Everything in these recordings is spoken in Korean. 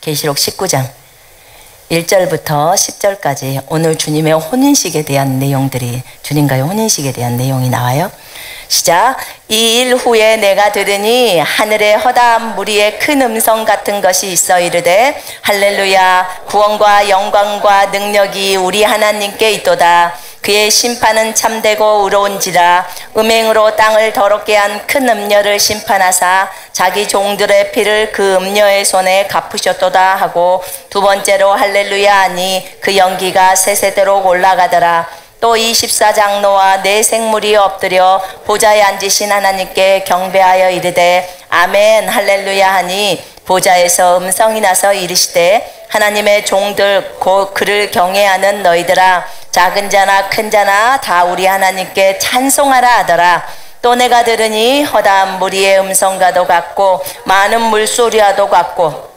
계시록 19장 1절부터 10절까지 오늘 주님의 혼인식에 대한 내용들이, 주님과의 혼인식에 대한 내용이 나와요. 시작. 이 일 후에 내가 들으니 하늘에 허다한 무리의 큰 음성 같은 것이 있어 이르되 할렐루야, 구원과 영광과 능력이 우리 하나님께 있도다. 그의 심판은 참되고 의로운지라. 음행으로 땅을 더럽게 한 큰 음녀를 심판하사 자기 종들의 피를 그 음녀의 손에 갚으셨도다 하고, 두 번째로 할렐루야 하니 그 연기가 세세대로 올라가더라. 또 24장로와 네 생물이 엎드려 보좌에 앉으신 하나님께 경배하여 이르되 아멘 할렐루야 하니, 보좌에서 음성이 나서 이르시되 하나님의 종들 곧 그를 경외하는 너희들아, 작은 자나 큰 자나 다 우리 하나님께 찬송하라 하더라. 또 내가 들으니 허다한 무리의 음성과도 같고 많은 물소리와도 같고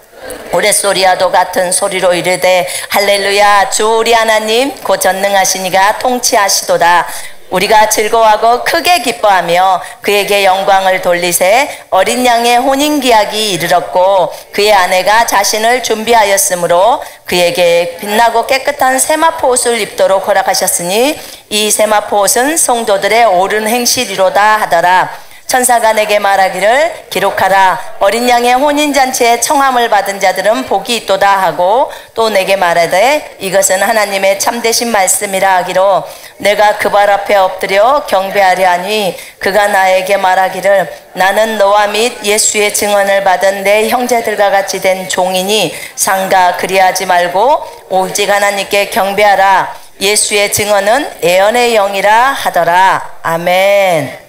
우레소리와도 같은 소리로 이르되 할렐루야, 주 우리 하나님 곧 전능하시니가 통치하시도다. 우리가 즐거워하고 크게 기뻐하며 그에게 영광을 돌리세. 어린 양의 혼인기약이 이르렀고 그의 아내가 자신을 준비하였으므로 그에게 빛나고 깨끗한 세마포 옷을 입도록 허락하셨으니 이 세마포 옷은 성도들의 옳은 행실이로다 하더라. 천사가 내게 말하기를 기록하라. 어린 양의 혼인잔치에 청함을 받은 자들은 복이 있도다 하고, 또 내게 말하되 이것은 하나님의 참되신 말씀이라 하기로, 내가 그 발 앞에 엎드려 경배하려 하니 그가 나에게 말하기를 나는 너와 및 예수의 증언을 받은 내 형제들과 같이 된 종이니 상가 그리하지 말고 오직 하나님께 경배하라. 예수의 증언은 예언의 영이라 하더라. 아멘.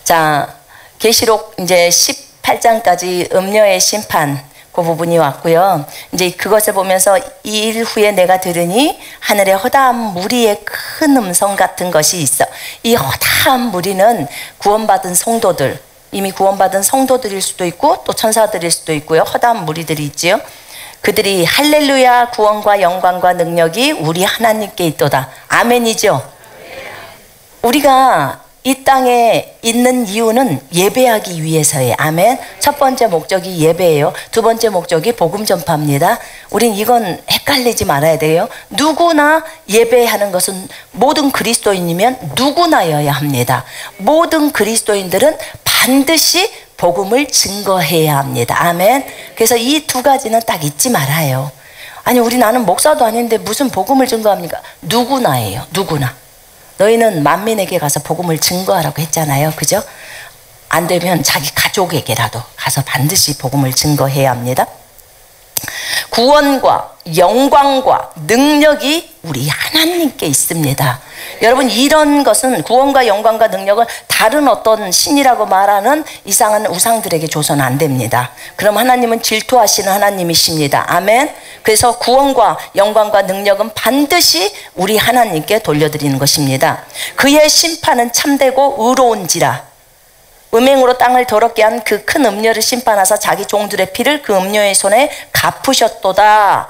자, 계시록 이제 18장까지 음녀의 심판 그 부분이 왔고요. 이제 그것을 보면서 이 일 후에 내가 들으니 하늘에 허다한 무리의 큰 음성 같은 것이 있어. 이 허다한 무리는 구원받은 성도들, 이미 구원받은 성도들일 수도 있고 또 천사들일 수도 있고요. 허다한 무리들이 있지요. 그들이 할렐루야, 구원과 영광과 능력이 우리 하나님께 있도다. 아멘이죠. 우리가 이 땅에 있는 이유는 예배하기 위해서예요. 아멘. 첫 번째 목적이 예배예요. 두 번째 목적이 복음 전파입니다. 우린 이건 헷갈리지 말아야 돼요. 누구나 예배하는 것은 모든 그리스도인이면 누구나여야 합니다. 모든 그리스도인들은 반드시 복음을 증거해야 합니다. 아멘. 그래서 이 두 가지는 딱 잊지 말아요. 아니, 나는 목사도 아닌데 무슨 복음을 증거합니까? 누구나예요. 누구나. 너희는 만민에게 가서 복음을 증거하라고 했잖아요. 그죠? 안 되면 자기 가족에게라도 가서 반드시 복음을 증거해야 합니다. 구원과 영광과 능력이 우리 하나님께 있습니다. 여러분, 이런 것은 구원과 영광과 능력을 다른 어떤 신이라고 말하는 이상한 우상들에게 줘서는 안 됩니다. 그럼 하나님은 질투하시는 하나님이십니다. 아멘. 그래서 구원과 영광과 능력은 반드시 우리 하나님께 돌려드리는 것입니다. 그의 심판은 참되고 의로운지라. 음행으로 땅을 더럽게 한 그 큰 음녀를 심판하사 자기 종들의 피를 그 음녀의 손에 갚으셨도다.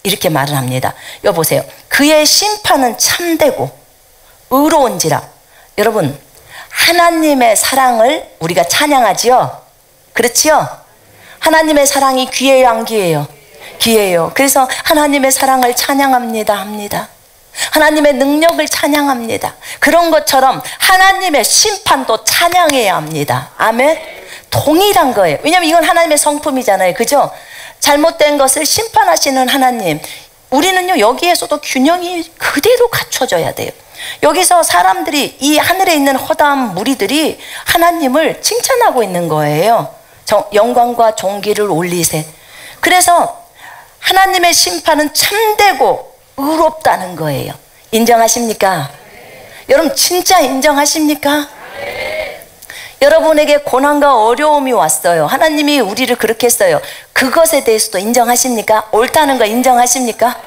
이렇게 말을 합니다. 여보세요. 그의 심판은 참되고 의로운지라. 여러분, 하나님의 사랑을 우리가 찬양하지요. 그렇지요? 하나님의 사랑이 귀해요, 안 귀해요? 귀해요. 그래서 하나님의 사랑을 찬양합니다. 합니다. 하나님의 능력을 찬양합니다. 그런 것처럼 하나님의 심판도 찬양해야 합니다. 아멘. 동일한 거예요. 왜냐하면 이건 하나님의 성품이잖아요. 그죠? 잘못된 것을 심판하시는 하나님, 우리는요 여기에서도 균형이 그대로 갖춰져야 돼요. 여기서 사람들이, 이 하늘에 있는 허다한 무리들이 하나님을 칭찬하고 있는 거예요. 영광과 존귀를 올리세. 그래서 하나님의 심판은 참되고 의롭다는 거예요. 인정하십니까? 여러분, 진짜 인정하십니까? 여러분에게 고난과 어려움이 왔어요. 하나님이 우리를 그렇게 했어요. 그것에 대해서도 인정하십니까? 옳다는 거 인정하십니까?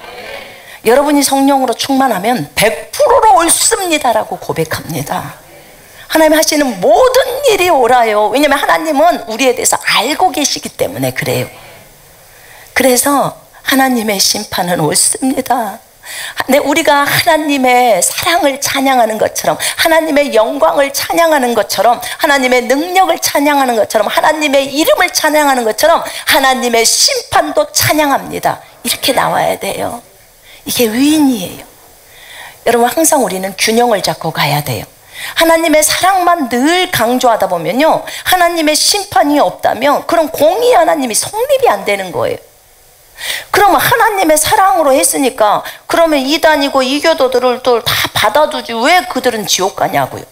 여러분이 성령으로 충만하면 100%로 옳습니다라고 고백합니다. 하나님 하시는 모든 일이 옳아요. 왜냐하면 하나님은 우리에 대해서 알고 계시기 때문에 그래요. 그래서 하나님의 심판은 옳습니다. 우리가 하나님의 사랑을 찬양하는 것처럼, 하나님의 영광을 찬양하는 것처럼, 하나님의 능력을 찬양하는 것처럼, 하나님의 이름을 찬양하는 것처럼 하나님의 심판도 찬양합니다. 이렇게 나와야 돼요. 이게 의인이에요. 여러분, 항상 우리는 균형을 잡고 가야 돼요. 하나님의 사랑만 늘 강조하다 보면요, 하나님의 심판이 없다면 그럼 공의 하나님이 성립이 안 되는 거예요. 그러면 하나님의 사랑으로 했으니까 그러면 이단이고 이교도들을 또 다 받아두지 왜 그들은 지옥 가냐고요.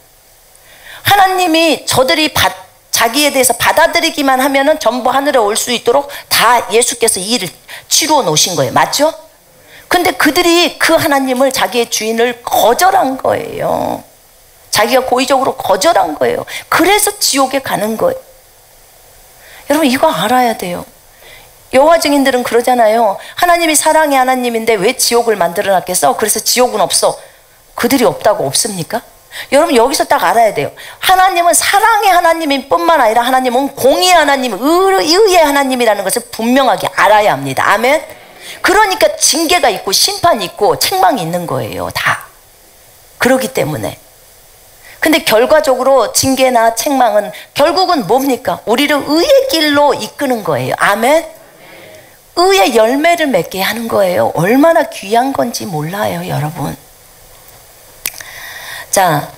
하나님이 저들이 자기에 대해서 받아들이기만 하면은 전부 하늘에 올 수 있도록 다 예수께서 이 일을 치루어 놓으신 거예요. 맞죠? 근데 그들이 그 하나님을, 자기의 주인을 거절한 거예요. 자기가 고의적으로 거절한 거예요. 그래서 지옥에 가는 거예요. 여러분, 이거 알아야 돼요. 여호와 증인들은 그러잖아요. 하나님이 사랑의 하나님인데 왜 지옥을 만들어 놨겠어? 그래서 지옥은 없어. 그들이 없다고 없습니까? 여러분, 여기서 딱 알아야 돼요. 하나님은 사랑의 하나님인 뿐만 아니라 하나님은 공의의 하나님, 의의 하나님이라는 것을 분명하게 알아야 합니다. 아멘? 그러니까 징계가 있고 심판이 있고 책망이 있는 거예요. 다. 그러기 때문에. 근데 결과적으로 징계나 책망은 결국은 뭡니까? 우리를 의의 길로 이끄는 거예요. 아멘? 의의 열매를 맺게 하는 거예요. 얼마나 귀한 건지 몰라요, 여러분. 자,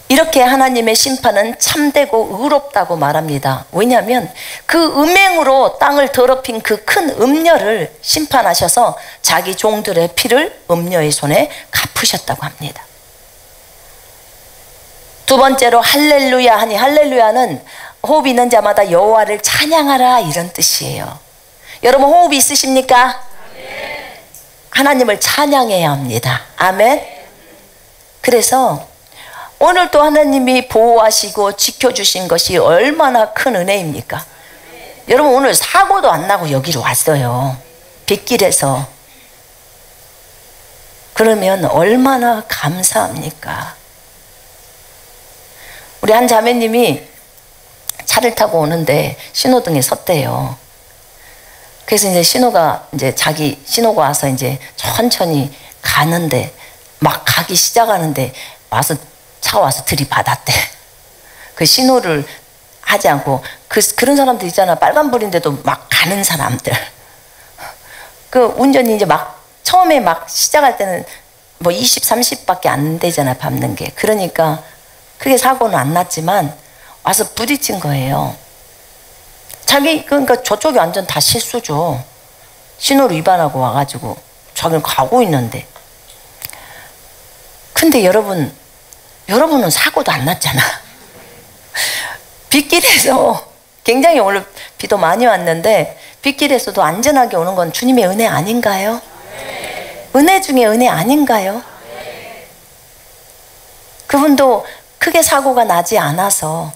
이렇게 하나님의 심판은 참되고 의롭다고 말합니다. 왜냐하면 그 음행으로 땅을 더럽힌 그 큰 음녀를 심판하셔서 자기 종들의 피를 음녀의 손에 갚으셨다고 합니다. 두 번째로 할렐루야 하니, 할렐루야는 호흡 있는 자마다 여호와를 찬양하라, 이런 뜻이에요. 여러분, 호흡이 있으십니까? 아멘. 하나님을 찬양해야 합니다. 아멘. 그래서 오늘 또 하나님이 보호하시고 지켜주신 것이 얼마나 큰 은혜입니까? 아멘. 여러분, 오늘 사고도 안 나고 여기로 왔어요. 빗길에서. 그러면 얼마나 감사합니까? 우리 한 자매님이 차를 타고 오는데 신호등에 섰대요. 그래서 이제 자기 신호가 와서 이제 천천히 가는데, 막 가기 시작하는데 차가 와서 들이받았대. 그 신호를 하지 않고, 그런 사람들 있잖아. 빨간불인데도 막 가는 사람들. 그 운전이 이제 처음에 시작할 때는 20, 30밖에 안 되잖아, 밟는 게. 그러니까 크게 사고는 안 났지만 와서 부딪힌 거예요. 그러니까 저쪽이 완전 다 실수죠. 신호를 위반하고 와가지고 자기는 가고 있는데. 근데 여러분은 사고도 안 났잖아. 빗길에서, 굉장히 오늘 비도 많이 왔는데 빗길에서도 안전하게 오는 건 주님의 은혜 아닌가요? 은혜 중에 은혜 아닌가요? 그분도 크게 사고가 나지 않아서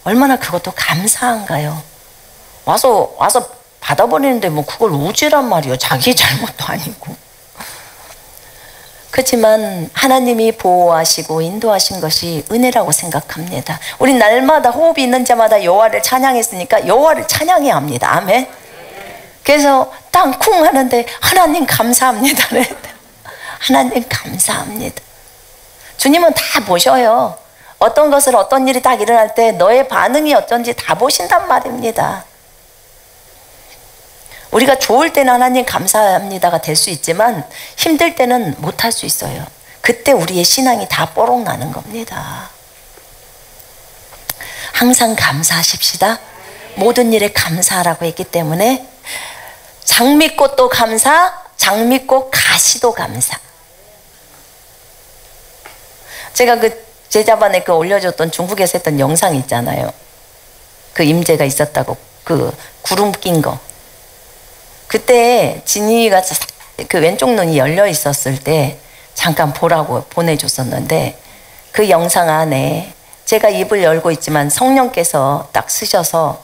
얼마나 그것도 감사한가요? 와서 받아버리는데 그걸 우지란 말이요. 자기 잘못도 아니고. 그렇지만 하나님이 보호하시고 인도하신 것이 은혜라고 생각합니다. 우리 날마다 호흡이 있는 자마다 여호와를 찬양했으니까 여호와를 찬양해야 합니다. 아멘. 그래서 땅쿵 하는데 하나님 감사합니다. 하나님 감사합니다. 주님은 다 보셔요. 어떤 것을, 어떤 일이 딱 일어날 때 너의 반응이 어쩐지 다 보신단 말입니다. 우리가 좋을 때는 하나님 감사합니다가 될 수 있지만 힘들 때는 못할 수 있어요. 그때 우리의 신앙이 다 뽀록 나는 겁니다. 항상 감사하십시다. 모든 일에 감사하라고 했기 때문에 장미꽃도 감사, 장미꽃 가시도 감사. 제가 제자반에 올려줬던 중국에서 했던 영상 있잖아요. 그 임재가 있었다고, 그 구름 낀 거. 그때 진이가 그 왼쪽 눈이 열려 있었을 때 잠깐 보라고 보내줬었는데, 그 영상 안에 제가 입을 열고 있지만 성령께서 딱 쓰셔서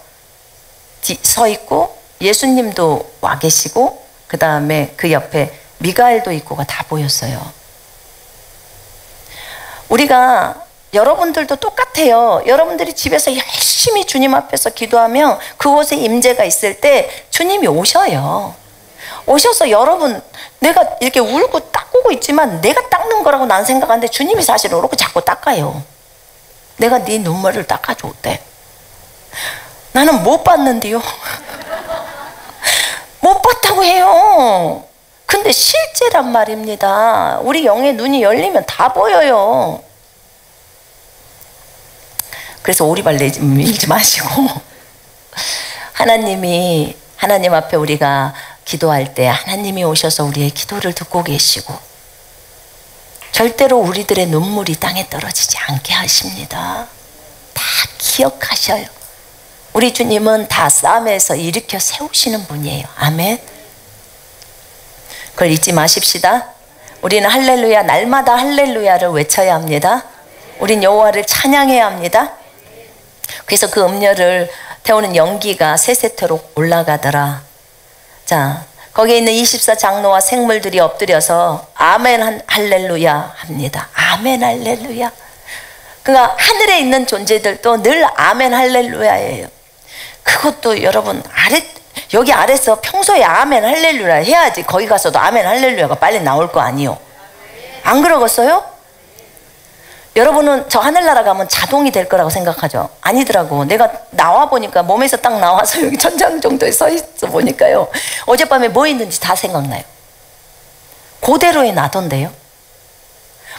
서 있고, 예수님도 와 계시고, 그 다음에 그 옆에 미가엘도 있고가 다 보였어요. 우리가, 여러분들도 똑같아요. 여러분들이 집에서 열심히 주님 앞에서 기도하면 그곳에 임재가 있을 때 주님이 오셔요. 오셔서 여러분, 내가 이렇게 울고 닦고 있지만 내가 닦는 거라고 난 생각하는데 주님이 사실 이렇게 자꾸 닦아요. 내가 네 눈물을 닦아줘 어때? 나는 못 봤는데요. 못 봤다고 해요. 근데 실제란 말입니다. 우리 영의 눈이 열리면 다 보여요. 그래서 오리발 밀지 마시고 하나님 앞에 우리가 기도할 때 하나님이 오셔서 우리의 기도를 듣고 계시고 절대로 우리들의 눈물이 땅에 떨어지지 않게 하십니다. 다 기억하셔요. 우리 주님은 다 싸움에서 일으켜 세우시는 분이에요. 아멘. 그걸 잊지 마십시다. 우리는 할렐루야, 날마다 할렐루야를 외쳐야 합니다. 우린 여호와를 찬양해야 합니다. 그래서 그 음료를 태우는 연기가 세세토록 올라가더라. 자, 거기에 있는 24장로와 생물들이 엎드려서 아멘 할렐루야 합니다. 아멘 할렐루야. 그러니까 하늘에 있는 존재들도 늘 아멘 할렐루야예요. 그것도 여러분 여기 아래서 평소에 아멘 할렐루야 해야지 거기 가서도 아멘 할렐루야가 빨리 나올 거 아니요. 안 그러겠어요? 여러분은 저 하늘나라 가면 자동이 될 거라고 생각하죠? 아니더라고. 내가 나와 보니까 몸에서 딱 나와서 여기 천장 정도에 서 있어 보니까요, 어젯밤에 뭐 했는지 다 생각나요. 그대로에 나던데요.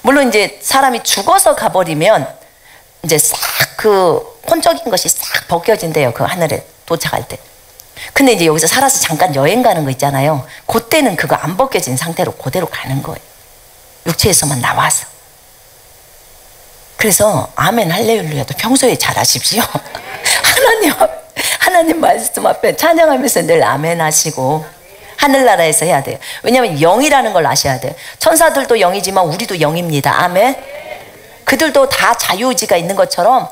물론 이제 사람이 죽어서 가버리면 이제 싹 그 혼적인 것이 싹 벗겨진대요. 그 하늘에 도착할 때. 근데 이제 여기서 살아서 잠깐 여행 가는 거 있잖아요. 그때는 그거 안 벗겨진 상태로 그대로 가는 거예요. 육체에서만 나와서. 그래서 아멘 할렐루야도 평소에 잘하십시오. 하나님 말씀 앞에 찬양하면서 늘 아멘 하시고 하늘나라에서 해야 돼요. 왜냐하면 영이라는 걸 아셔야 돼요. 천사들도 영이지만 우리도 영입니다. 아멘. 그들도 다 자유의지가 있는 것처럼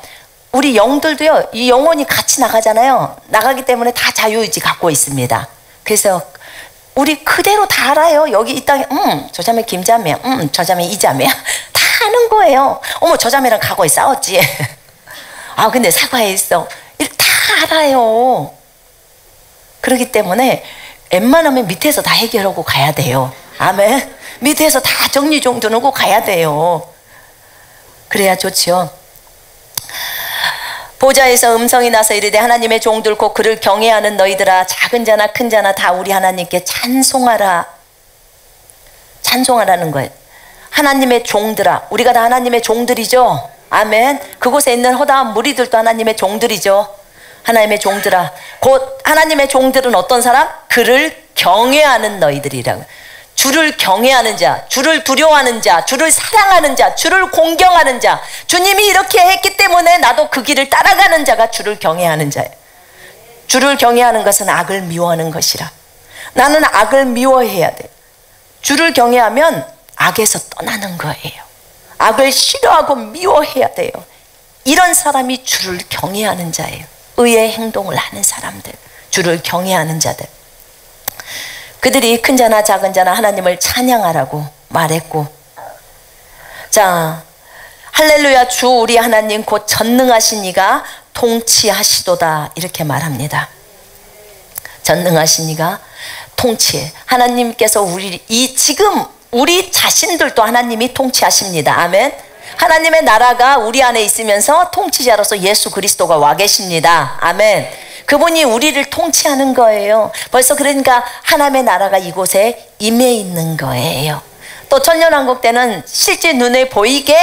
우리 영들도요, 이 영혼이 같이 나가잖아요. 나가기 때문에 다 자유의지 갖고 있습니다. 그래서 우리 그대로 다 알아요. 여기 이 땅에 저 자매 김자매야, 저 자매 이자매야, 다 아는 거예요. 어머, 저 자매랑 과거에 싸웠지. 아, 근데 사과했어. 다 알아요. 그렇기 때문에 웬만하면 밑에서 다 해결하고 가야 돼요. 아멘. 밑에서 다 정리정돈하고 가야 돼요. 그래야 좋지요. 보좌에서 음성이 나서 이르되 하나님의 종들 곧 그를 경외하는 너희들아, 작은 자나 큰 자나 다 우리 하나님께 찬송하라. 찬송하라는 거예요. 하나님의 종들아, 우리가 다 하나님의 종들이죠. 아멘. 그곳에 있는 허다한 무리들도 하나님의 종들이죠. 하나님의 종들아, 곧 하나님의 종들은 어떤 사람? 그를 경외하는 너희들이라고. 주를 경외하는 자, 주를 두려워하는 자, 주를 사랑하는 자, 주를 공경하는 자. 주님이 이렇게 했기 때문에 나도 그 길을 따라가는 자가 주를 경외하는 자예요. 주를 경외하는 것은 악을 미워하는 것이라. 나는 악을 미워해야 돼. 주를 경외하면 악에서 떠나는 거예요. 악을 싫어하고 미워해야 돼요. 이런 사람이 주를 경외하는 자예요. 의의 행동을 하는 사람들, 주를 경외하는 자들. 그들이 큰 자나 작은 자나 하나님을 찬양하라고 말했고, 자, 할렐루야, 주 우리 하나님 곧 전능하신 이가 통치하시도다, 이렇게 말합니다. 전능하신 이가 통치해. 하나님께서 지금 우리 자신들도 하나님이 통치하십니다. 아멘. 하나님의 나라가 우리 안에 있으면서 통치자로서 예수 그리스도가 와 계십니다. 아멘. 그분이 우리를 통치하는 거예요. 벌써 그러니까 하나님의 나라가 이곳에 임해 있는 거예요. 또 천년왕국 때는 실제 눈에 보이게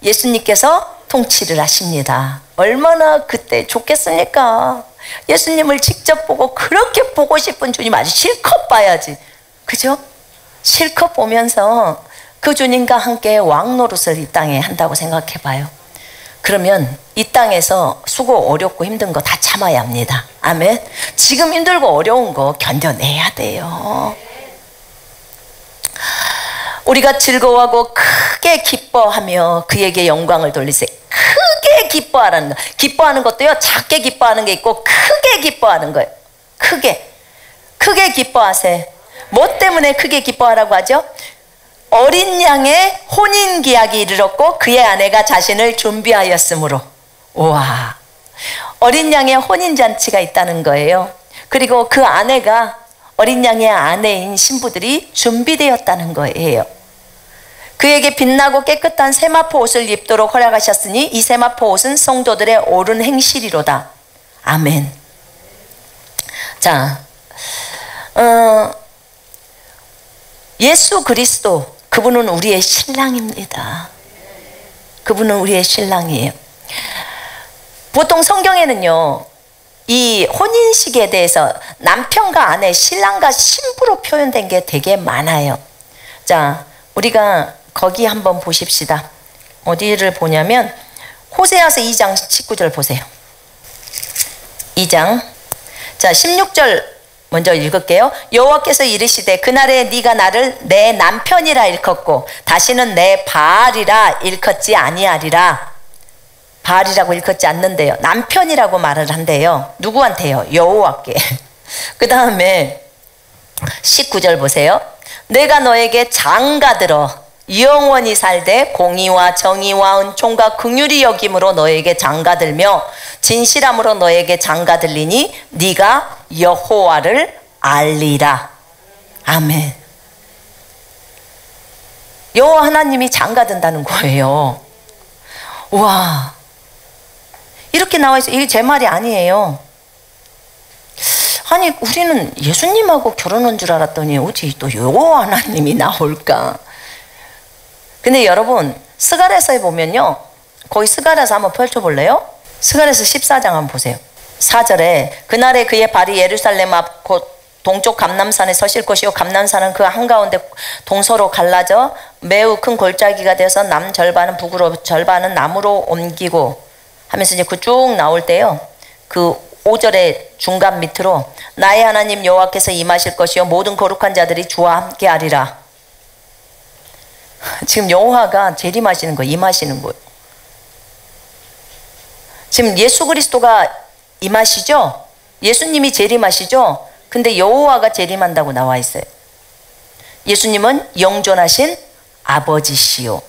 예수님께서 통치를 하십니다. 얼마나 그때 좋겠습니까? 예수님을 직접 보고 그렇게 보고 싶은 주님 아주 실컷 봐야지. 그죠? 실컷 보면서 그 주님과 함께 왕노릇을 이 땅에 한다고 생각해 봐요. 그러면 이 땅에서 수고 어렵고 힘든 거 다 참아야 합니다. 아멘. 지금 힘들고 어려운 거 견뎌내야 돼요. 우리가 즐거워하고 크게 기뻐하며 그에게 영광을 돌리세요. 크게 기뻐하라는 거. 기뻐하는 것도요, 작게 기뻐하는 게 있고 크게 기뻐하는 거예요. 크게 기뻐하세요. 뭐 때문에 크게 기뻐하라고 하죠? 어린 양의 혼인기약이 이르렀고 그의 아내가 자신을 준비하였으므로. 우와, 어린 양의 혼인잔치가 있다는 거예요. 그리고 그 아내가 어린 양의 아내인 신부들이 준비되었다는 거예요. 그에게 빛나고 깨끗한 세마포 옷을 입도록 허락하셨으니 이 세마포 옷은 성도들의 옳은 행실이로다. 아멘. 자, 예수 그리스도, 그분은 우리의 신랑입니다. 그분은 우리의 신랑이에요. 보통 성경에는요, 이 혼인식에 대해서 남편과 아내, 신랑과 신부로 표현된 게 되게 많아요. 자, 우리가 거기 한번 보십시다. 어디를 보냐면 호세아서 2장 19절 보세요. 2장. 자, 16절 먼저 읽을게요. 여호와께서 이르시되 그날에 네가 나를 내 남편이라 일컫고 다시는 내 바알이라 일컫지 아니하리라. 바알이라고 일컫지 않는데요. 남편이라고 말을 한대요. 누구한테요? 여호와께. 그 다음에 19절 보세요. 내가 너에게 장가들어 영원히 살되 공의와 정의와 은총과 긍휼히 여김으로 너에게 장가들며 진실함으로 너에게 장가들리니 네가 여호와를 알리라. 아멘. 여호와 하나님이 장가든다는 거예요. 와, 이렇게 나와 있어요. 이게 제 말이 아니에요. 아니, 우리는 예수님하고 결혼한 줄 알았더니 어디 또 여호와 하나님이 나올까? 근데 여러분, 스가랴서에 보면요, 거기 스가랴서 한번 펼쳐볼래요? 스가랴서 14장 한번 보세요. 4절에 그날에 그의 발이 예루살렘 앞 곧 동쪽 감람산에 서실 것이요 감람산은 그 한가운데 동서로 갈라져 매우 큰 골짜기가 되어서 남 절반은 북으로 절반은 남으로 옮기고 하면서 이제 그 쭉 나올 때요, 그 5절의 중간 밑으로 나의 하나님 여호와께서 임하실 것이요 모든 거룩한 자들이 주와 함께 하리라. 지금 여호와가 재림하시는 거예요. 임하시는 거예요. 지금 예수 그리스도가 임하시죠? 예수님이 재림하시죠? 근데 여호와가 재림한다고 나와 있어요. 예수님은 영존하신 아버지시요.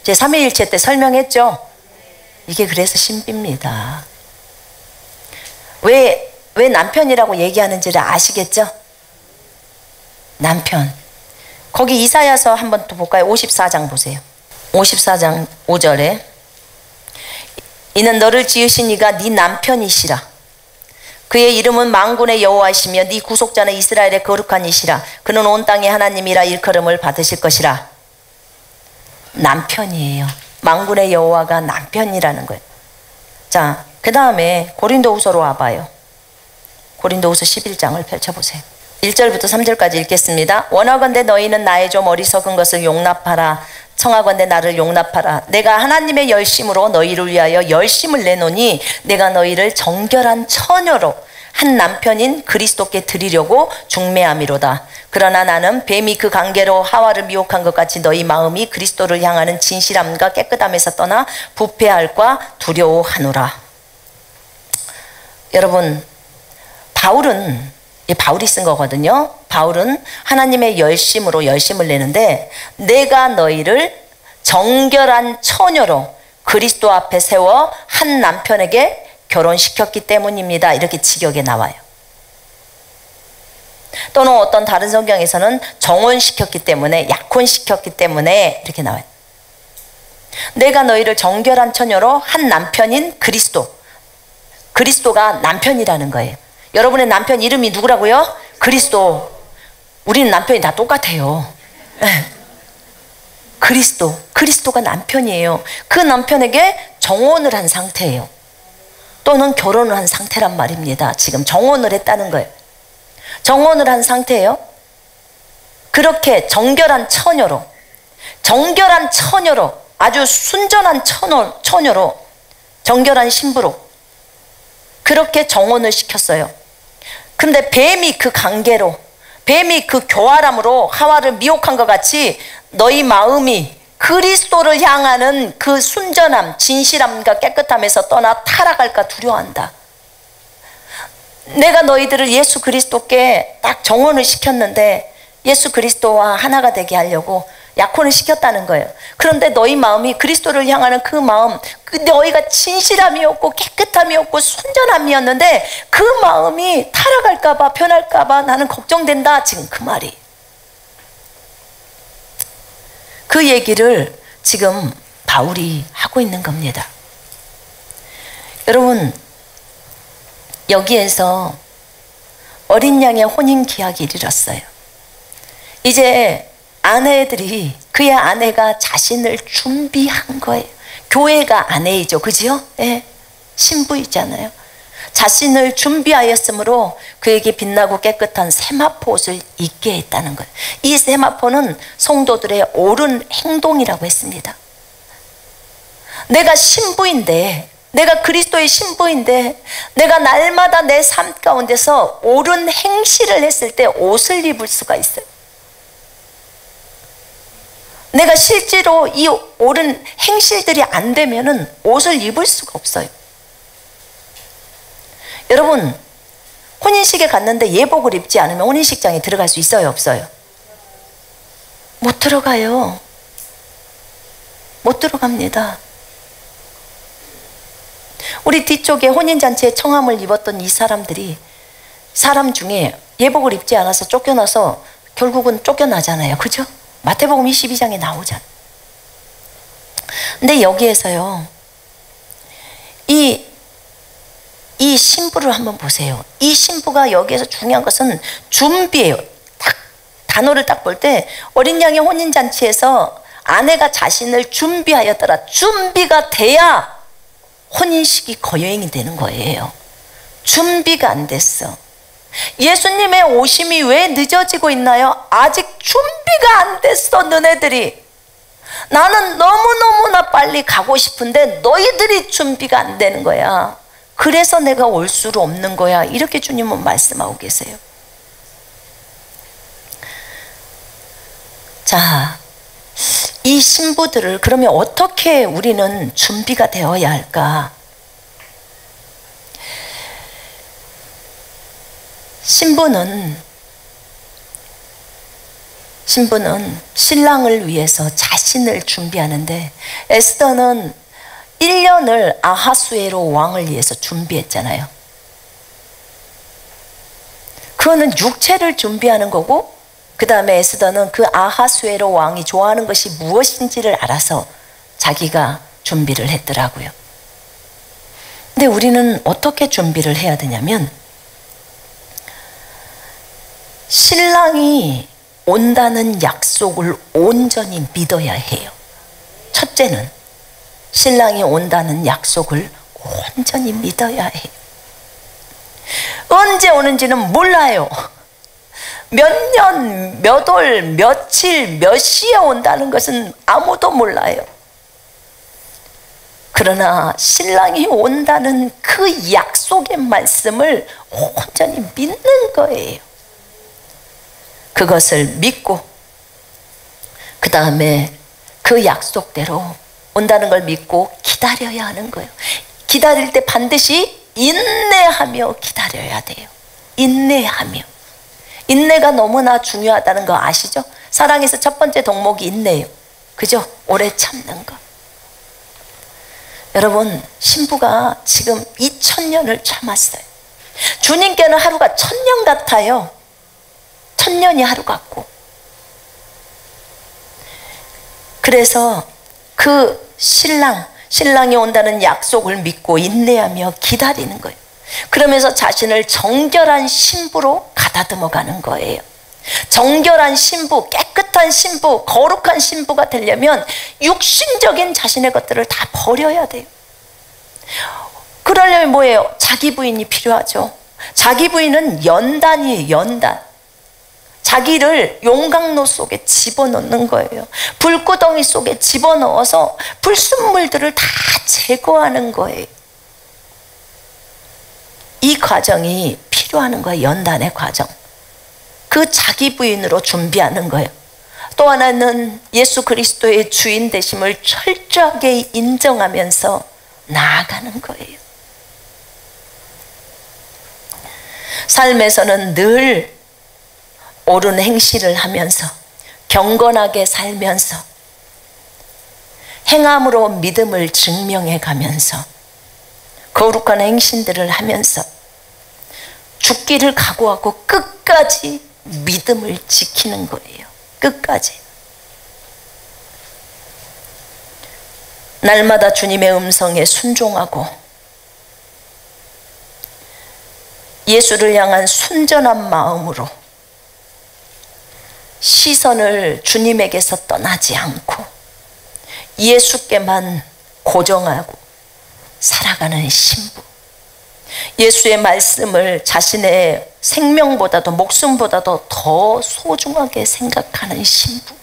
제 삼위일체 때 설명했죠? 이게 그래서 신비입니다. 왜 남편이라고 얘기하는지를 아시겠죠? 남편. 거기 이사야서 한번 또 볼까요? 54장 보세요. 54장 5절에 이는 너를 지으신 이가 네 남편이시라. 그의 이름은 만군의 여호와이시며 네 구속자는 이스라엘의 거룩한 이시라. 그는 온 땅의 하나님이라 일컬음을 받으실 것이라. 남편이에요. 만군의 여호와가 남편이라는 거예요. 자, 그 다음에 고린도후서로 와봐요. 고린도후서 11장을 펼쳐보세요. 1절부터 3절까지 읽겠습니다. 원하건대 너희는 나의 좀 어리석은 것을 용납하라. 청하건대 나를 용납하라. 내가 하나님의 열심으로 너희를 위하여 열심을 내노니 내가 너희를 정결한 처녀로 한 남편인 그리스도께 드리려고 중매함이로다. 그러나 나는 뱀이 그 관계로 하와를 미혹한 것 같이 너희 마음이 그리스도를 향하는 진실함과 깨끗함에서 떠나 부패할까 두려워하노라. 여러분, 바울이 쓴 거거든요. 바울은 하나님의 열심으로 열심을 내는데 내가 너희를 정결한 처녀로 그리스도 앞에 세워 한 남편에게 결혼시켰기 때문입니다. 이렇게 직역에 나와요. 또는 어떤 다른 성경에서는 정혼시켰기 때문에, 약혼시켰기 때문에 이렇게 나와요. 내가 너희를 정결한 처녀로 한 남편인 그리스도가 남편이라는 거예요. 여러분의 남편 이름이 누구라고요? 그리스도. 우리는 남편이 다 똑같아요. 그리스도가 남편이에요. 그 남편에게 정혼을 한 상태예요. 또는 결혼을 한 상태란 말입니다. 지금 정혼을 했다는 거예요. 정혼을 한 상태예요. 그렇게 정결한 처녀로 아주 순전한 처녀로 정결한 신부로 그렇게 정혼을 시켰어요. 근데 뱀이 그 관계로, 뱀이 그 교활함으로 하와를 미혹한 것 같이 너희 마음이 그리스도를 향하는 그 순전함, 진실함과 깨끗함에서 떠나 타락할까 두려워한다. 내가 너희들을 예수 그리스도께 딱 정혼을 시켰는데 예수 그리스도와 하나가 되게 하려고 약혼을 시켰다는 거예요. 그런데 너희 마음이 그리스도를 향하는 그 마음, 너희가 진실함이었고 깨끗함이었고 순전함이었는데 그 마음이 타락할까봐 변할까봐 나는 걱정된다. 지금 그 말이. 그 얘기를 지금 바울이 하고 있는 겁니다. 여러분, 여기에서 어린 양의 혼인 기약이 이르렀어요. 이제 아내들이, 그의 아내가 자신을 준비한 거예요. 교회가 아내이죠. 그지요? 예. 신부이잖아요. 자신을 준비하였으므로 그에게 빛나고 깨끗한 세마포 옷을 입게 했다는 거예요. 이 세마포는 성도들의 옳은 행동이라고 했습니다. 내가 신부인데, 내가 그리스도의 신부인데, 내가 날마다 내 삶 가운데서 옳은 행실을 했을 때 옷을 입을 수가 있어요. 내가 실제로 이 옳은 행실들이 안 되면은 옷을 입을 수가 없어요. 여러분, 혼인식에 갔는데 예복을 입지 않으면 혼인식장에 들어갈 수 있어요, 없어요? 못 들어가요. 못 들어갑니다. 우리 뒤쪽에 혼인잔치에 청함을 입었던 이 사람들이, 사람 중에 예복을 입지 않아서 쫓겨나서 결국은 쫓겨나잖아요. 그죠? 마태복음 22장에 나오잖아요. 근데 여기에서요, 이 신부를 한번 보세요. 이 신부가 여기에서 중요한 것은 준비예요. 딱 단어를 딱 볼 때 어린 양의 혼인잔치에서 아내가 자신을 준비하였더라. 준비가 돼야 혼인식이 거여행이 되는 거예요. 준비가 안 됐어. 예수님의 오심이 왜 늦어지고 있나요? 아직 준비가 안 됐어. 너네들이. 나는 너무너무나 빨리 가고 싶은데 너희들이 준비가 안 되는 거야. 그래서 내가 올 수로 없는 거야. 이렇게 주님은 말씀하고 계세요. 자, 이 신부들을 그러면 어떻게 우리는 준비가 되어야 할까? 신부는 신랑을 위해서 자신을 준비하는데, 에스더는 1년을 아하수에로 왕을 위해서 준비했잖아요. 그거는 육체를 준비하는 거고, 그 다음에 에스더는 그 아하수에로 왕이 좋아하는 것이 무엇인지를 알아서 자기가 준비를 했더라고요. 근데 우리는 어떻게 준비를 해야 되냐면, 신랑이 온다는 약속을 온전히 믿어야 해요. 첫째는 신랑이 온다는 약속을 온전히 믿어야 해요. 언제 오는지는 몰라요. 몇 년, 몇 월, 며칠, 몇 시에 온다는 것은 아무도 몰라요. 그러나 신랑이 온다는 그 약속의 말씀을 온전히 믿는 거예요. 그것을 믿고, 그 다음에 그 약속대로 온다는 걸 믿고 기다려야 하는 거예요. 기다릴 때 반드시 인내하며 기다려야 돼요. 인내하며. 인내가 너무나 중요하다는 거 아시죠? 사랑에서 첫 번째 덕목이 인내예요. 그죠? 오래 참는 거. 여러분, 신부가 지금 2000년을 참았어요. 주님께는 하루가 1000년 같아요. 1000년이 하루 같고. 그래서 그 신랑이 온다는 약속을 믿고 인내하며 기다리는 거예요. 그러면서 자신을 정결한 신부로 가다듬어 가는 거예요. 정결한 신부, 깨끗한 신부, 거룩한 신부가 되려면 육신적인 자신의 것들을 다 버려야 돼요. 그러려면 뭐예요? 자기 부인이 필요하죠. 자기 부인은 연단이에요. 연단. 자기를 용광로 속에 집어넣는 거예요. 불구덩이 속에 집어넣어서 불순물들을 다 제거하는 거예요. 이 과정이 필요한 거예요. 연단의 과정. 그 자기 부인으로 준비하는 거예요. 또 하나는 예수 그리스도의 주인 되심을 철저하게 인정하면서 나아가는 거예요. 삶에서는 늘 옳은 행실을 하면서 경건하게 살면서 행함으로 믿음을 증명해 가면서 거룩한 행신들을 하면서 죽기를 각오하고 끝까지 믿음을 지키는 거예요. 끝까지. 날마다 주님의 음성에 순종하고 예수를 향한 순전한 마음으로 시선을 주님에게서 떠나지 않고 예수께만 고정하고 살아가는 신부. 예수의 말씀을 자신의 생명보다도 목숨보다도 더 소중하게 생각하는 신부.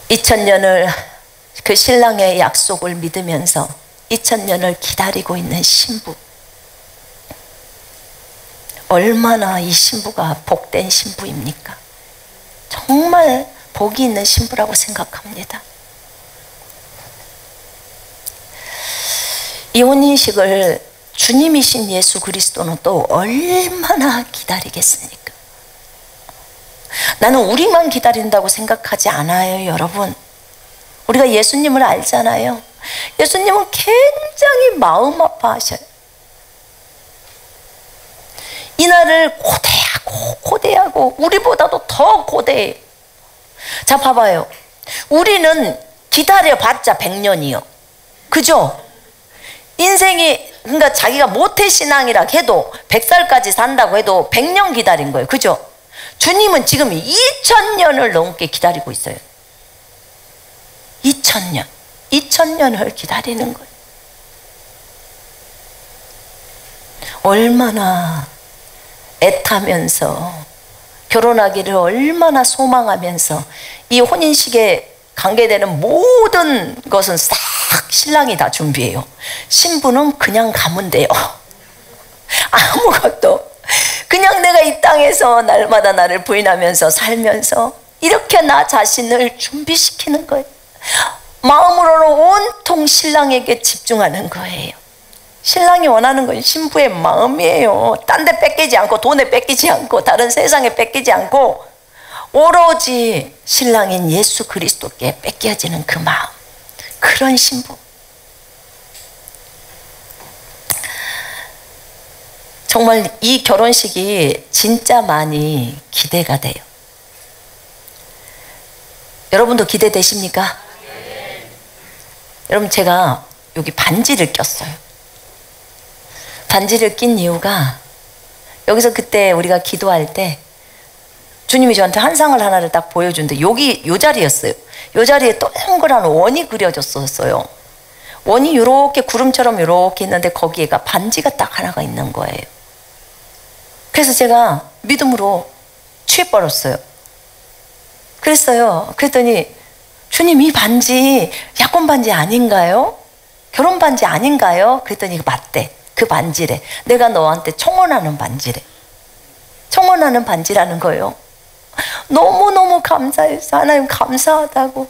2000년을 그 신랑의 약속을 믿으면서 2000년을 기다리고 있는 신부. 얼마나 이 신부가 복된 신부입니까? 정말 복이 있는 신부라고 생각합니다. 이 혼인식을 주님이신 예수 그리스도는 또 얼마나 기다리겠습니까? 나는 우리만 기다린다고 생각하지 않아요, 여러분. 우리가 예수님을 알잖아요. 예수님은 굉장히 마음 아파하셔요. 이 날을 고대하고 우리보다도 더 고대해요. 자, 봐봐요. 우리는 기다려봤자 100년이요. 그죠? 인생이, 그러니까 자기가 모태신앙이라 해도 100살까지 산다고 해도 100년 기다린 거예요. 그죠? 주님은 지금 2000년을 넘게 기다리고 있어요. 2000년을 기다리는 거예요. 얼마나 애타면서 결혼하기를 얼마나 소망하면서 이 혼인식에 관계되는 모든 것은 싹 신랑이 다 준비해요. 신부는 그냥 가면 돼요. 아무것도. 그냥 내가 이 땅에서 날마다 나를 부인하면서 살면서 이렇게 나 자신을 준비시키는 거예요. 마음으로는 온통 신랑에게 집중하는 거예요. 신랑이 원하는 건 신부의 마음이에요. 딴 데 뺏기지 않고, 돈에 뺏기지 않고, 다른 세상에 뺏기지 않고 오로지 신랑인 예수 그리스도께 뺏겨지는 그 마음. 그런 신부. 정말 이 결혼식이 진짜 많이 기대가 돼요. 여러분도 기대되십니까? 네. 여러분, 제가 여기 반지를 꼈어요. 반지를 낀 이유가, 여기서 그때 우리가 기도할 때 주님이 저한테 한상을 하나를 딱 보여주는데, 여기 요 자리였어요. 요 자리에 동그란 원이 그려졌었어요. 원이 이렇게 구름처럼 이렇게 있는데 거기에가 반지가 딱 하나가 있는 거예요. 그래서 제가 믿음으로 취해버렸어요. 그랬어요. 그랬더니 주님, 이 반지 약혼 반지 아닌가요? 결혼 반지 아닌가요? 그랬더니 맞대. 그 반지래. 내가 너한테 청혼하는 반지래. 청혼하는 반지라는 거예요. 너무너무 감사해서 하나님 감사하다고.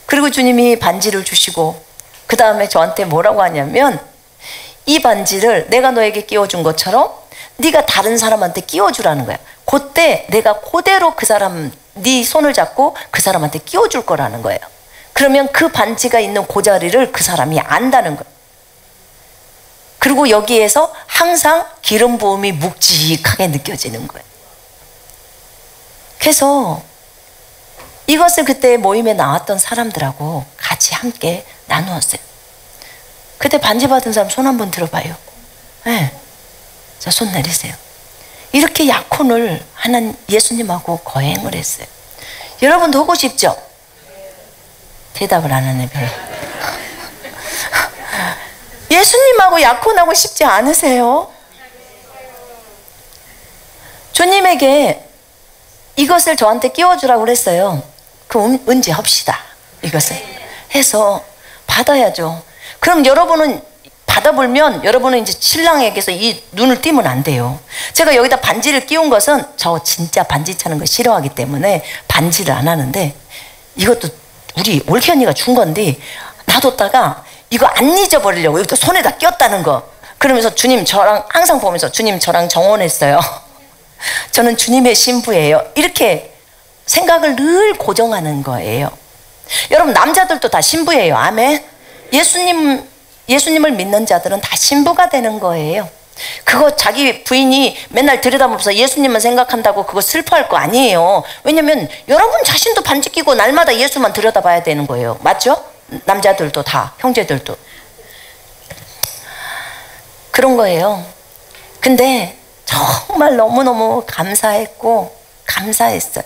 그리고 주님이 반지를 주시고 그 다음에 저한테 뭐라고 하냐면, 이 반지를 내가 너에게 끼워준 것처럼 네가 다른 사람한테 끼워주라는 거야. 그때 내가 그대로 그 사람, 네 손을 잡고 그 사람한테 끼워줄 거라는 거예요. 그러면 그 반지가 있는 그 자리를 그 사람이 안다는 거예요. 그리고 여기에서 항상 기름 부음이 묵직하게 느껴지는 거예요. 그래서 이것을 그때 모임에 나왔던 사람들하고 같이 함께 나누었어요. 그때 반지 받은 사람 손 한번 들어봐요. 네. 자, 손 내리세요. 이렇게 약혼을 하는 예수님하고 거행을 했어요. 여러분도 하고 싶죠? 대답을 안 하네, 별로. 예수님하고 약혼하고 싶지 않으세요? 주님에게 이것을 저한테 끼워주라고 그랬어요. 그럼 은지 합시다. 이것을 해서 받아야죠. 그럼 여러분은 받아보면 여러분은 이제 신랑에게서 이 눈을 띄면 안 돼요. 제가 여기다 반지를 끼운 것은 저 진짜 반지 차는 거 싫어하기 때문에 반지를 안 하는데, 이것도 우리 올케 언니가 준 건데 놔뒀다가 이거 안 잊어버리려고 여기다 손에다 꼈다는 거. 그러면서 주님 저랑 항상 보면서, 주님 저랑 정혼했어요. 저는 주님의 신부예요. 이렇게 생각을 늘 고정하는 거예요. 여러분, 남자들도 다 신부예요. 아멘. 예수님을 믿는 자들은 다 신부가 되는 거예요. 그거 자기 부인이 맨날 들여다보면서 예수님만 생각한다고 그거 슬퍼할 거 아니에요. 왜냐면 여러분 자신도 반지 끼고 날마다 예수만 들여다봐야 되는 거예요. 맞죠? 남자들도 다, 형제들도 그런 거예요. 근데 정말 너무너무 감사했고 감사했어요.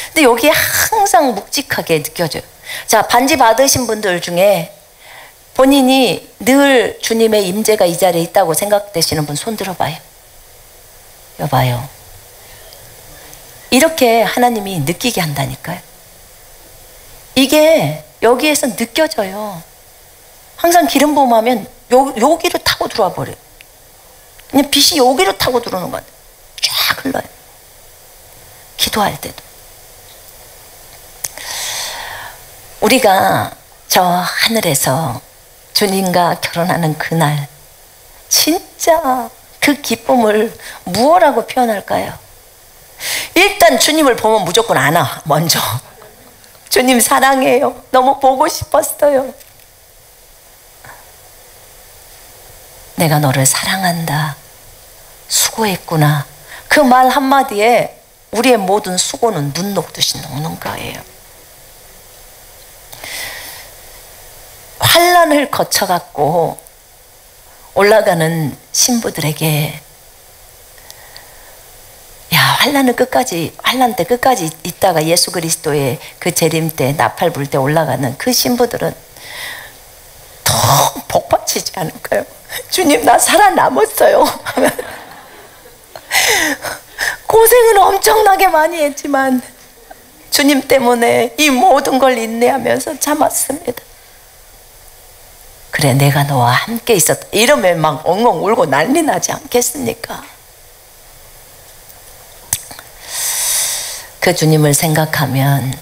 근데 여기에 항상 묵직하게 느껴져요. 자, 반지 받으신 분들 중에 본인이 늘 주님의 임재가 이 자리에 있다고 생각되시는 분 손 들어봐요. 여봐요. 이렇게 하나님이 느끼게 한다니까요. 이게 여기에서 느껴져요. 항상 기름 부음하면 여기로 타고 들어와 버려요. 그냥 빛이 여기로 타고 들어오는 것 같아요. 쫙 흘러요. 기도할 때도. 우리가 저 하늘에서 주님과 결혼하는 그날 진짜 그 기쁨을 무엇라고 표현할까요? 일단 주님을 보면 무조건 안아. 먼저 주님 사랑해요. 너무 보고 싶었어요. 내가 너를 사랑한다. 수고했구나. 그 말 한마디에 우리의 모든 수고는 눈 녹듯이 녹는 거예요. 환란을 거쳐갖고 올라가는 신부들에게 야, 환란 때 끝까지 있다가 예수 그리스도의 그 재림 때 나팔 불 때 올라가는 그 신부들은 더 복받치지 않을까요? 주님, 나 살아남았어요. 고생은 엄청나게 많이 했지만 주님 때문에 이 모든 걸 인내하면서 참았습니다. 그래, 내가 너와 함께 있었다. 이러면 막 엉엉 울고 난리 나지 않겠습니까? 그 주님을 생각하면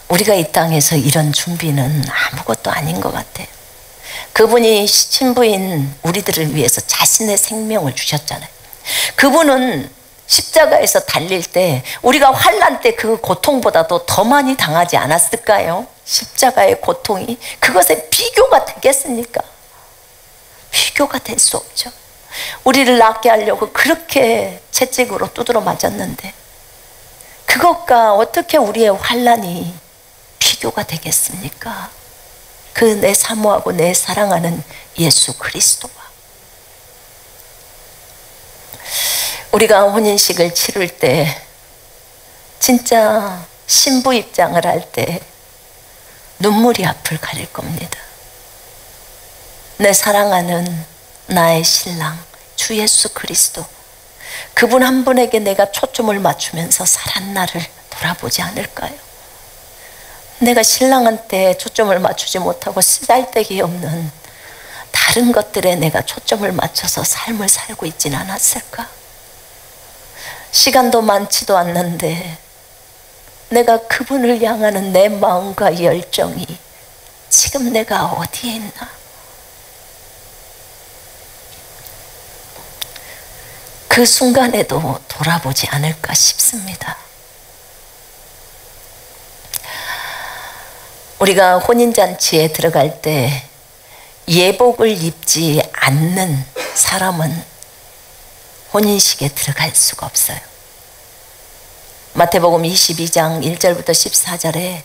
우리가 이 땅에서 이런 준비는 아무것도 아닌 것 같아요. 그분이 신부인 우리들을 위해서 자신의 생명을 주셨잖아요. 그분은 십자가에서 달릴 때 우리가 환난 때 그 고통보다도 더 많이 당하지 않았을까요? 십자가의 고통이 그것에 비교가 되겠습니까? 비교가 될 수 없죠. 우리를 낫게 하려고 그렇게 채찍으로 두드러 맞았는데 그것과 어떻게 우리의 환난이 비교가 되겠습니까? 그 내 사모하고 내 사랑하는 예수 그리스도와 우리가 혼인식을 치를 때 진짜 신부 입장을 할 때 눈물이 앞을 가릴 겁니다. 내 사랑하는 나의 신랑 주 예수 그리스도, 그분 한 분에게 내가 초점을 맞추면서 살한 나를 돌아보지 않을까요? 내가 신랑한테 초점을 맞추지 못하고 쓰잘데기 없는 다른 것들에 내가 초점을 맞춰서 삶을 살고 있진 않았을까? 시간도 많지도 않는데 내가 그분을 향하는 내 마음과 열정이 지금 내가 어디에 있나? 그 순간에도 돌아보지 않을까 싶습니다. 우리가 혼인잔치에 들어갈 때 예복을 입지 않는 사람은 혼인식에 들어갈 수가 없어요. 마태복음 22장 1절부터 14절에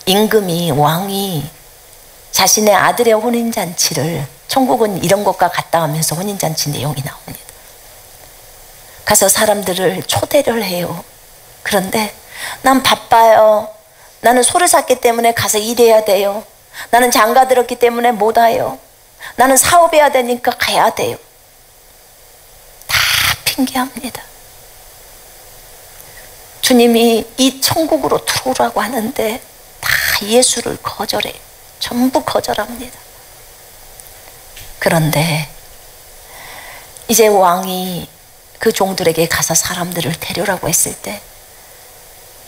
임금이, 왕이 자신의 아들의 혼인잔치를, 천국은 이런 것과 같다 하면서 혼인잔치 내용이 나옵니다. 가서 사람들을 초대를 해요. 그런데 난 바빠요. 나는 소를 샀기 때문에 가서 일해야 돼요. 나는 장가 들었기 때문에 못 와요. 나는 사업해야 되니까 가야 돼요. 다 핑계합니다. 주님이 이 천국으로 들어오라고 하는데 다 예수를 거절해요. 전부 거절합니다. 그런데 이제 왕이 그 종들에게 가서 사람들을 데려오라고 했을 때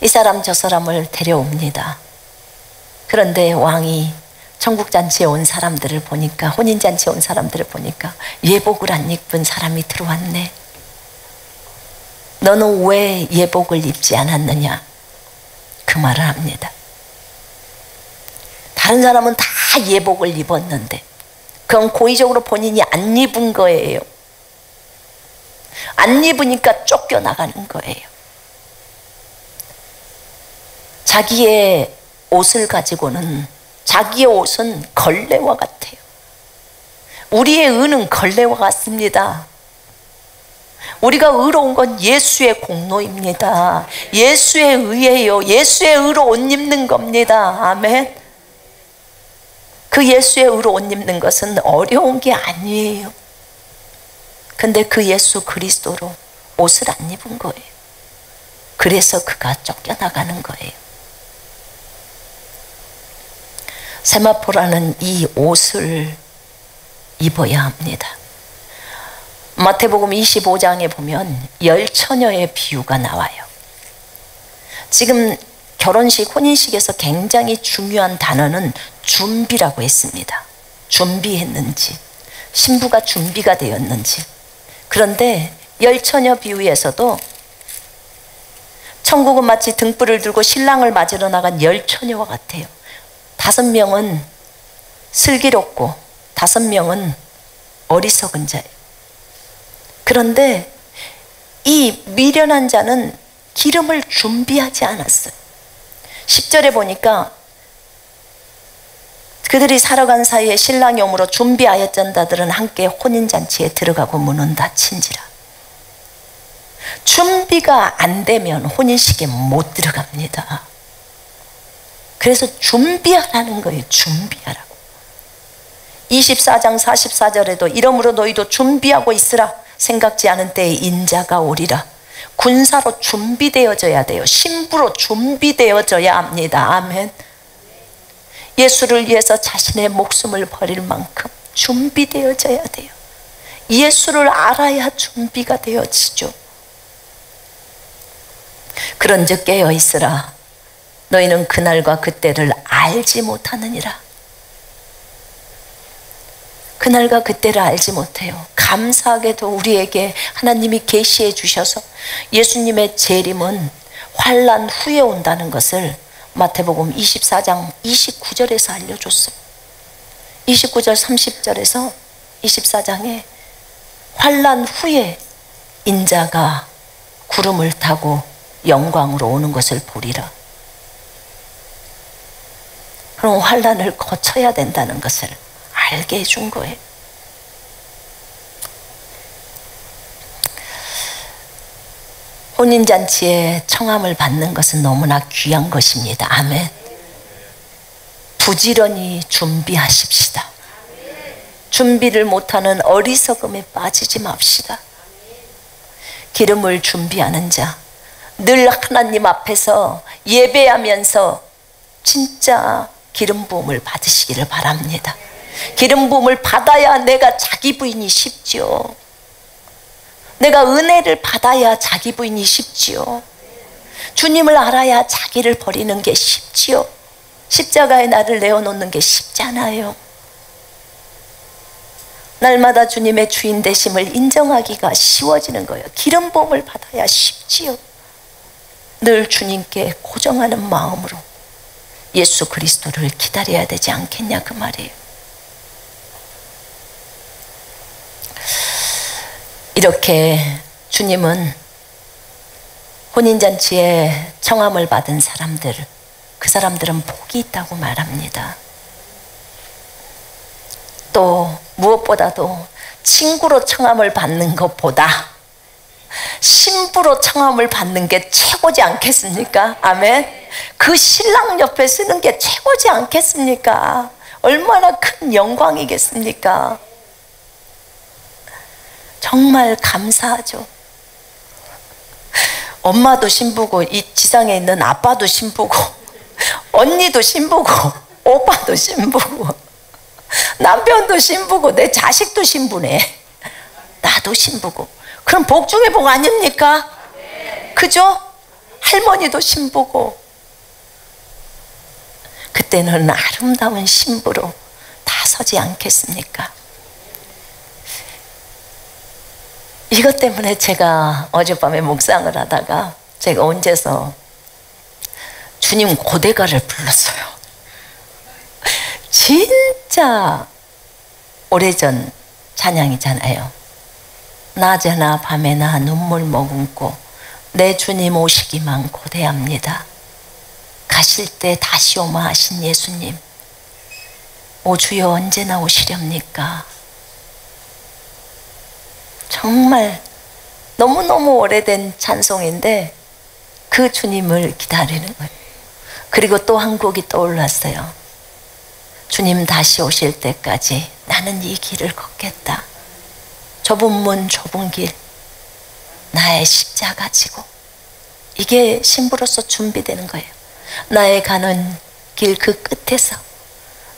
이 사람 저 사람을 데려옵니다. 그런데 왕이 천국잔치에 온 사람들을 보니까, 혼인잔치에 온 사람들을 보니까 예복을 안 입은 사람이 들어왔네. 너는 왜 예복을 입지 않았느냐? 그 말을 합니다. 다른 사람은 다 예복을 입었는데 그건 고의적으로 본인이 안 입은 거예요. 안 입으니까 쫓겨나가는 거예요. 자기의 옷을 가지고는, 자기의 옷은 걸레와 같아요. 우리의 의는 걸레와 같습니다. 우리가 의로운 건 예수의 공로입니다. 예수의 의예요. 예수의 의로 옷 입는 겁니다. 아멘. 그 예수의 의로 옷 입는 것은 어려운 게 아니에요. 근데 그 예수 그리스도로 옷을 안 입은 거예요. 그래서 그가 쫓겨나가는 거예요. 세마포라는 이 옷을 입어야 합니다. 마태복음 25장에 보면 10처녀의 비유가 나와요. 지금 결혼식, 혼인식에서 굉장히 중요한 단어는 준비라고 했습니다. 준비했는지, 신부가 준비가 되었는지. 그런데 10처녀 비유에서도 천국은 마치 등불을 들고 신랑을 맞으러 나간 10처녀와 같아요. 5명은 슬기롭고 5명은 어리석은 자예요. 그런데 이 미련한 자는 기름을 준비하지 않았어요. 10절에 보니까 그들이 살아간 사이에 신랑이 오므로 준비하였던 자들은 함께 혼인잔치에 들어가고 문은 닫힌지라. 준비가 안 되면 혼인식에 못 들어갑니다. 그래서 준비하라는 거예요. 준비하라고. 24장 44절에도 이러므로 너희도 준비하고 있으라. 생각지 않은 때에 인자가 오리라. 군사로 준비되어져야 돼요. 신부로 준비되어져야 합니다. 아멘. 예수를 위해서 자신의 목숨을 버릴 만큼 준비되어져야 돼요. 예수를 알아야 준비가 되어지죠. 그런즉 깨어 있으라. 너희는 그날과 그때를 알지 못하느니라. 그날과 그때를 알지 못해요. 감사하게도 우리에게 하나님이 계시해 주셔서 예수님의 재림은 환난 후에 온다는 것을 마태복음 24장 29절에서 알려줬어요. 29절 30절에서 24장에 환난 후에 인자가 구름을 타고 영광으로 오는 것을 보리라. 그럼 환난을 거쳐야 된다는 것을 알게 해준 거예요. 혼인잔치에 청함을 받는 것은 너무나 귀한 것입니다. 아멘. 부지런히 준비하십시다. 준비를 못하는 어리석음에 빠지지 맙시다. 기름을 준비하는 자, 늘 하나님 앞에서 예배하면서 진짜 기름 부음을 받으시기를 바랍니다. 기름 부음을 받아야 내가 자기 부인이 쉽지요. 내가 은혜를 받아야 자기 부인이 쉽지요. 주님을 알아야 자기를 버리는 게 쉽지요. 십자가에 나를 내어놓는 게 쉽잖아요. 날마다 주님의 주인 되심을 인정하기가 쉬워지는 거예요. 기름 부음을 받아야 쉽지요. 늘 주님께 고정하는 마음으로 예수 그리스도를 기다려야 되지 않겠냐 그 말이에요. 이렇게 주님은 혼인잔치에 청함을 받은 사람들, 그 사람들은 복이 있다고 말합니다. 또 무엇보다도 친구로 청함을 받는 것보다 신부로 청함을 받는 게 최고지 않겠습니까? 아멘. 그 신랑 옆에 쓰는 게 최고지 않겠습니까? 얼마나 큰 영광이겠습니까? 정말 감사하죠. 엄마도 신부고 이 지상에 있는 아빠도 신부고 언니도 신부고 오빠도 신부고 남편도 신부고 내 자식도 신부네. 나도 신부고. 그럼 복 중에 복 아닙니까? 그죠? 할머니도 신부고. 그때는 아름다운 신부로 다 서지 않겠습니까? 이것 때문에 제가 어젯밤에 묵상을 하다가 제가 혼자서 주님 고대가를 불렀어요. 진짜 오래전 찬양이잖아요. 낮에나 밤에나 눈물 머금고 내 주님 오시기만 고대합니다. 가실 때 다시 오마 하신 예수님, 오 주여 언제나 오시렵니까? 정말 너무너무 오래된 찬송인데 그 주님을 기다리는 거예요. 그리고 또 한 곡이 떠올랐어요. 주님 다시 오실 때까지 나는 이 길을 걷겠다. 좁은 문 좁은 길 나의 십자가 지고, 이게 신부로서 준비되는 거예요. 나의 가는 길 그 끝에서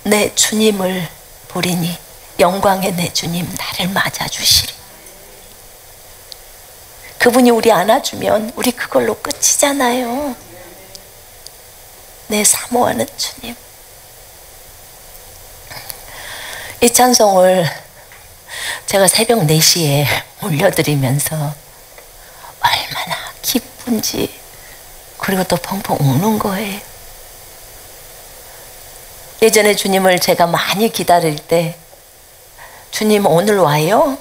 내 주님을 보리니 영광의 내 주님 나를 맞아주시리. 그분이 우리 안아주면 우리 그걸로 끝이잖아요. 내 사모하는 주님. 이 찬송을 제가 새벽 4시에 올려드리면서 얼마나 기쁜지, 그리고 또 펑펑 우는 거예요. 예전에 주님을 제가 많이 기다릴 때 주님 오늘 와요?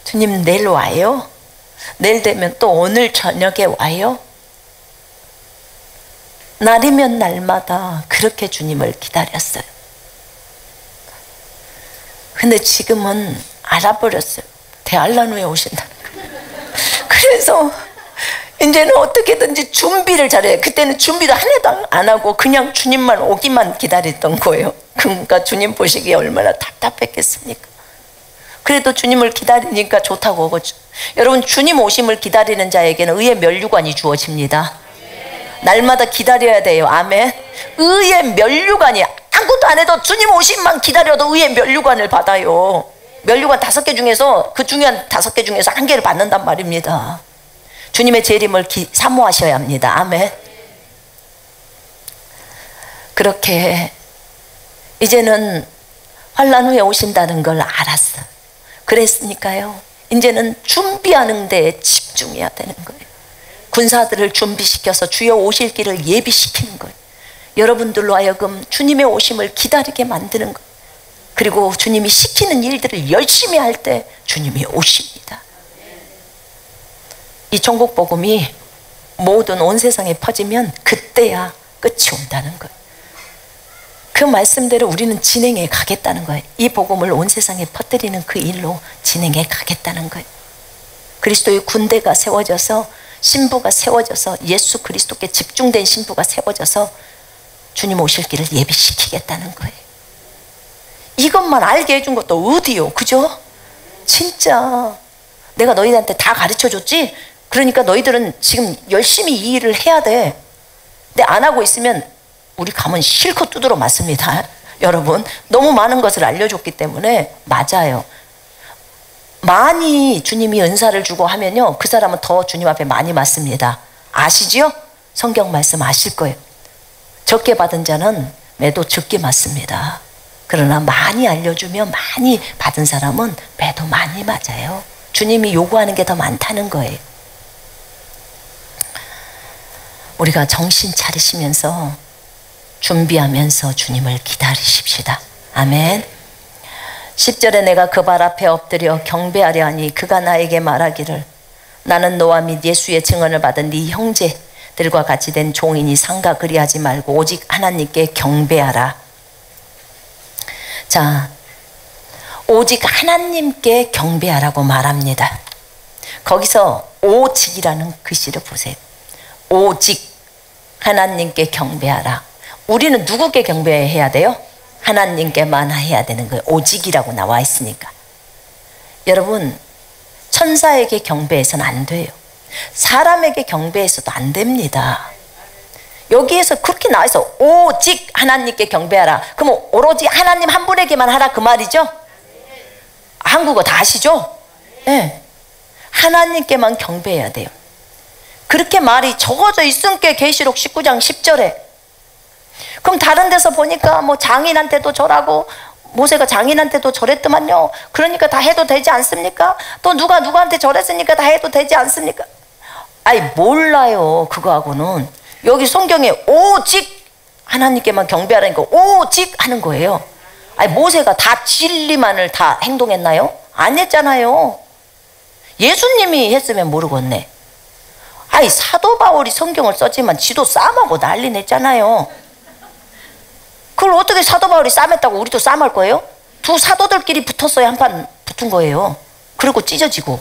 주님 내일 와요? 내일 되면 또 오늘 저녁에 와요? 날이면 날마다 그렇게 주님을 기다렸어요. 근데 지금은 알아버렸어요. 대환란 후에 오신다는 거예요. 그래서 이제는 어떻게든지 준비를 잘해요. 그때는 준비도 하나도 안 하고 그냥 주님만 오기만 기다렸던 거예요. 그러니까 주님 보시기에 얼마나 답답했겠습니까? 그래도 주님을 기다리니까 좋다고 하고, 여러분 주님 오심을 기다리는 자에게는 의의 면류관이 주어집니다. 날마다 기다려야 돼요. 아멘. 의의 면류관이, 아무것도 안 해도 주님 오심만 기다려도 의의 면류관을 받아요. 면류관 5개 중에서 그 중요한 5개 중에서 1개를 받는단 말입니다. 주님의 재림을 사모하셔야 합니다. 아멘. 그렇게 이제는 환난 후에 오신다는 걸 알았어. 그랬으니까요, 이제는 준비하는 데에 집중해야 되는 거예요. 군사들을 준비시켜서 주여 오실 길을 예비시키는 거예요. 여러분들로 하여금 주님의 오심을 기다리게 만드는 거예요. 그리고 주님이 시키는 일들을 열심히 할 때 주님이 오십니다. 이 천국 복음이 모든 온 세상에 퍼지면 그때야 끝이 온다는 거예요. 그 말씀대로 우리는 진행해 가겠다는 거예요. 이 복음을 온 세상에 퍼뜨리는 그 일로 진행해 가겠다는 거예요. 그리스도의 군대가 세워져서, 신부가 세워져서, 예수 그리스도께 집중된 신부가 세워져서 주님 오실 길을 예비시키겠다는 거예요. 이것만 알게 해준 것도 어디요, 그죠? 진짜 내가 너희들한테 다 가르쳐줬지? 그러니까 너희들은 지금 열심히 이 일을 해야 돼. 근데 안 하고 있으면 우리 가면 실컷 두드러 맞습니다. 여러분, 너무 많은 것을 알려줬기 때문에. 맞아요. 많이 주님이 은사를 주고 하면요, 그 사람은 더 주님 앞에 많이 맞습니다. 아시지요? 성경 말씀 아실 거예요. 적게 받은 자는 매도 적게 맞습니다. 그러나 많이 알려주면 많이 받은 사람은 매도 많이 맞아요. 주님이 요구하는 게 더 많다는 거예요. 우리가 정신 차리시면서 준비하면서 주님을 기다리십시다. 아멘. 10절에 내가 그 발 앞에 엎드려 경배하려 하니 그가 나에게 말하기를, 나는 너와 및 예수의 증언을 받은 네 형제들과 같이 된 종이니 상가 그리하지 말고 오직 하나님께 경배하라. 자, 오직 하나님께 경배하라고 말합니다. 거기서 오직이라는 글씨를 보세요. 오직 하나님께 경배하라. 우리는 누구께 경배해야 돼요? 하나님께만 해야 되는 거예요. 오직이라고 나와 있으니까. 여러분, 천사에게 경배해서는 안 돼요. 사람에게 경배해서도 안 됩니다. 여기에서 그렇게 나와 있어. 오직 하나님께 경배하라. 그럼 오로지 하나님 한 분에게만 하라 그 말이죠? 한국어 다 아시죠? 네. 하나님께만 경배해야 돼요. 그렇게 말이 적어져 있으니까 계시록 19장 10절에. 그럼 다른 데서 보니까 뭐 장인한테도 절하고 모세가 장인한테도 저랬더만요. 그러니까 다 해도 되지 않습니까? 또 누가 누구한테 저랬으니까 다 해도 되지 않습니까? 아니 몰라요. 그거하고는 여기 성경에 오직 하나님께만 경배하라니까 오직 하는 거예요. 아니 모세가 다 진리만을 다 행동했나요? 안 했잖아요. 예수님이 했으면 모르겠네. 아니 사도 바울이 성경을 썼지만 지도 싸먹고 난리 냈잖아요. 그걸 어떻게 사도 바울이 싸맸다고 우리도 싸먹을 거예요? 두 사도들끼리 붙었어야 한판 붙은 거예요. 그리고 찢어지고.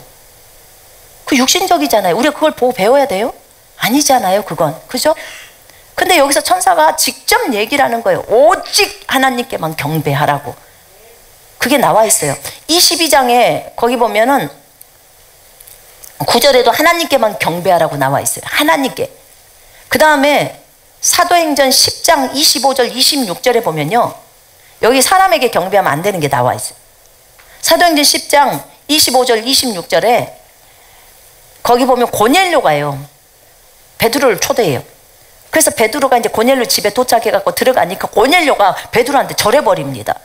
그 육신적이잖아요. 우리가 그걸 보고 배워야 돼요? 아니잖아요 그건. 그죠? 근데 여기서 천사가 직접 얘기를 하는 거예요. 오직 하나님께만 경배하라고. 그게 나와 있어요. 22장에 거기 보면은 9절에도 하나님께만 경배하라고 나와 있어요. 하나님께. 그 다음에 사도행전 10장 25절 26절에 보면요, 여기 사람에게 경배하면 안 되는 게 나와 있어요. 사도행전 10장 25절 26절에 거기 보면 고넬료가요 베드로를 초대해요. 그래서 베드로가 이제 고넬료 집에 도착해 갖고 들어가니까 고넬료가 베드로한테 절해버립니다.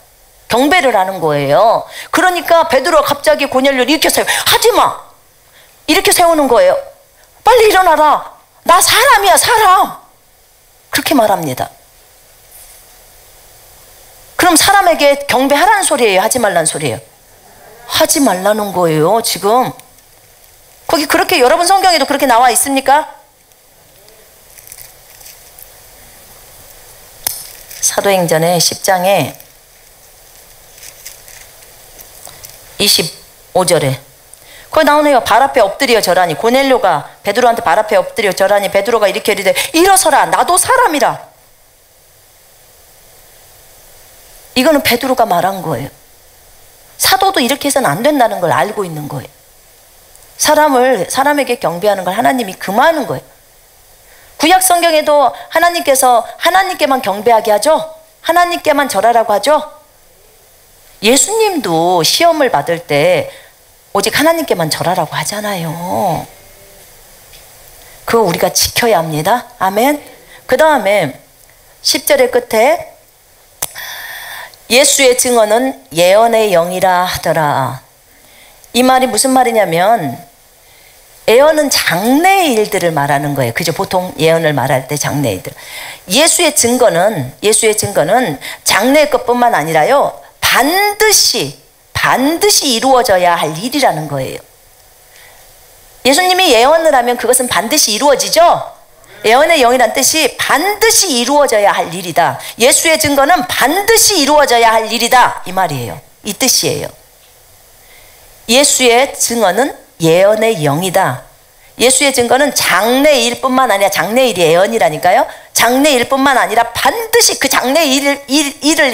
경배를 하는 거예요. 그러니까 베드로가 갑자기 고넬료를 이렇게 세워. 하지마! 이렇게 세우는 거예요. 빨리 일어나라. 나 사람이야 사람. 그렇게 말합니다. 그럼 사람에게 경배하라는 소리예요? 하지 말라는 소리예요? 하지 말라는 거예요. 지금 거기 그렇게 여러분 성경에도 그렇게 나와 있습니까? 사도행전의 10장에 25절에 거기 나오네요. 발 앞에 엎드려 절하니, 고넬료가 베드로한테 발 앞에 엎드려 절하니 베드로가 이렇게 이르되 일어서라 나도 사람이라. 이거는 베드로가 말한 거예요. 사도도 이렇게 해서는 안 된다는 걸 알고 있는 거예요. 사람에게 경배하는 걸 하나님이 금하는 거예요. 구약 성경에도 하나님께서 하나님께만 경배하게 하죠. 하나님께만 절하라고 하죠. 예수님도 시험을 받을 때 오직 하나님께만 절하라고 하잖아요. 그거 우리가 지켜야 합니다. 아멘. 그 다음에 10절의 끝에 예수의 증언은 예언의 영이라 하더라. 이 말이 무슨 말이냐면 예언은 장래의 일들을 말하는 거예요. 그죠? 보통 예언을 말할 때 장래의 일들. 예수의 증거는 장래의 것뿐만 아니라요 반드시 이루어져야 할 일이라는 거예요. 예수님이 예언을 하면 그것은 반드시 이루어지죠? 예언의 영이란 뜻이 반드시 이루어져야 할 일이다. 예수의 증거는 반드시 이루어져야 할 일이다. 이 말이에요. 이 뜻이에요. 예수의 증언은 예언의 영이다. 예수의 증거는 장래일뿐만 아니라 장래일이 예언이라니까요. 장래일뿐만 아니라 반드시 그 장래일을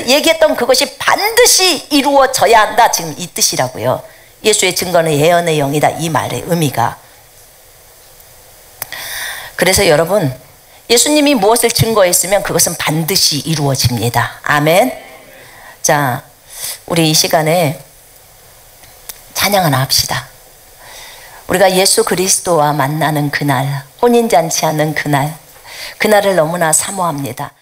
얘기했던 그것이 반드시 이루어져야 한다. 지금 이 뜻이라고요. 예수의 증거는 예언의 영이다. 이 말의 의미가. 그래서 여러분 예수님이 무엇을 증거했으면 그것은 반드시 이루어집니다. 아멘. 자, 우리 이 시간에 찬양 하나 합시다. 우리가 예수 그리스도와 만나는 그날, 혼인잔치하는 그날을 너무나 사모합니다.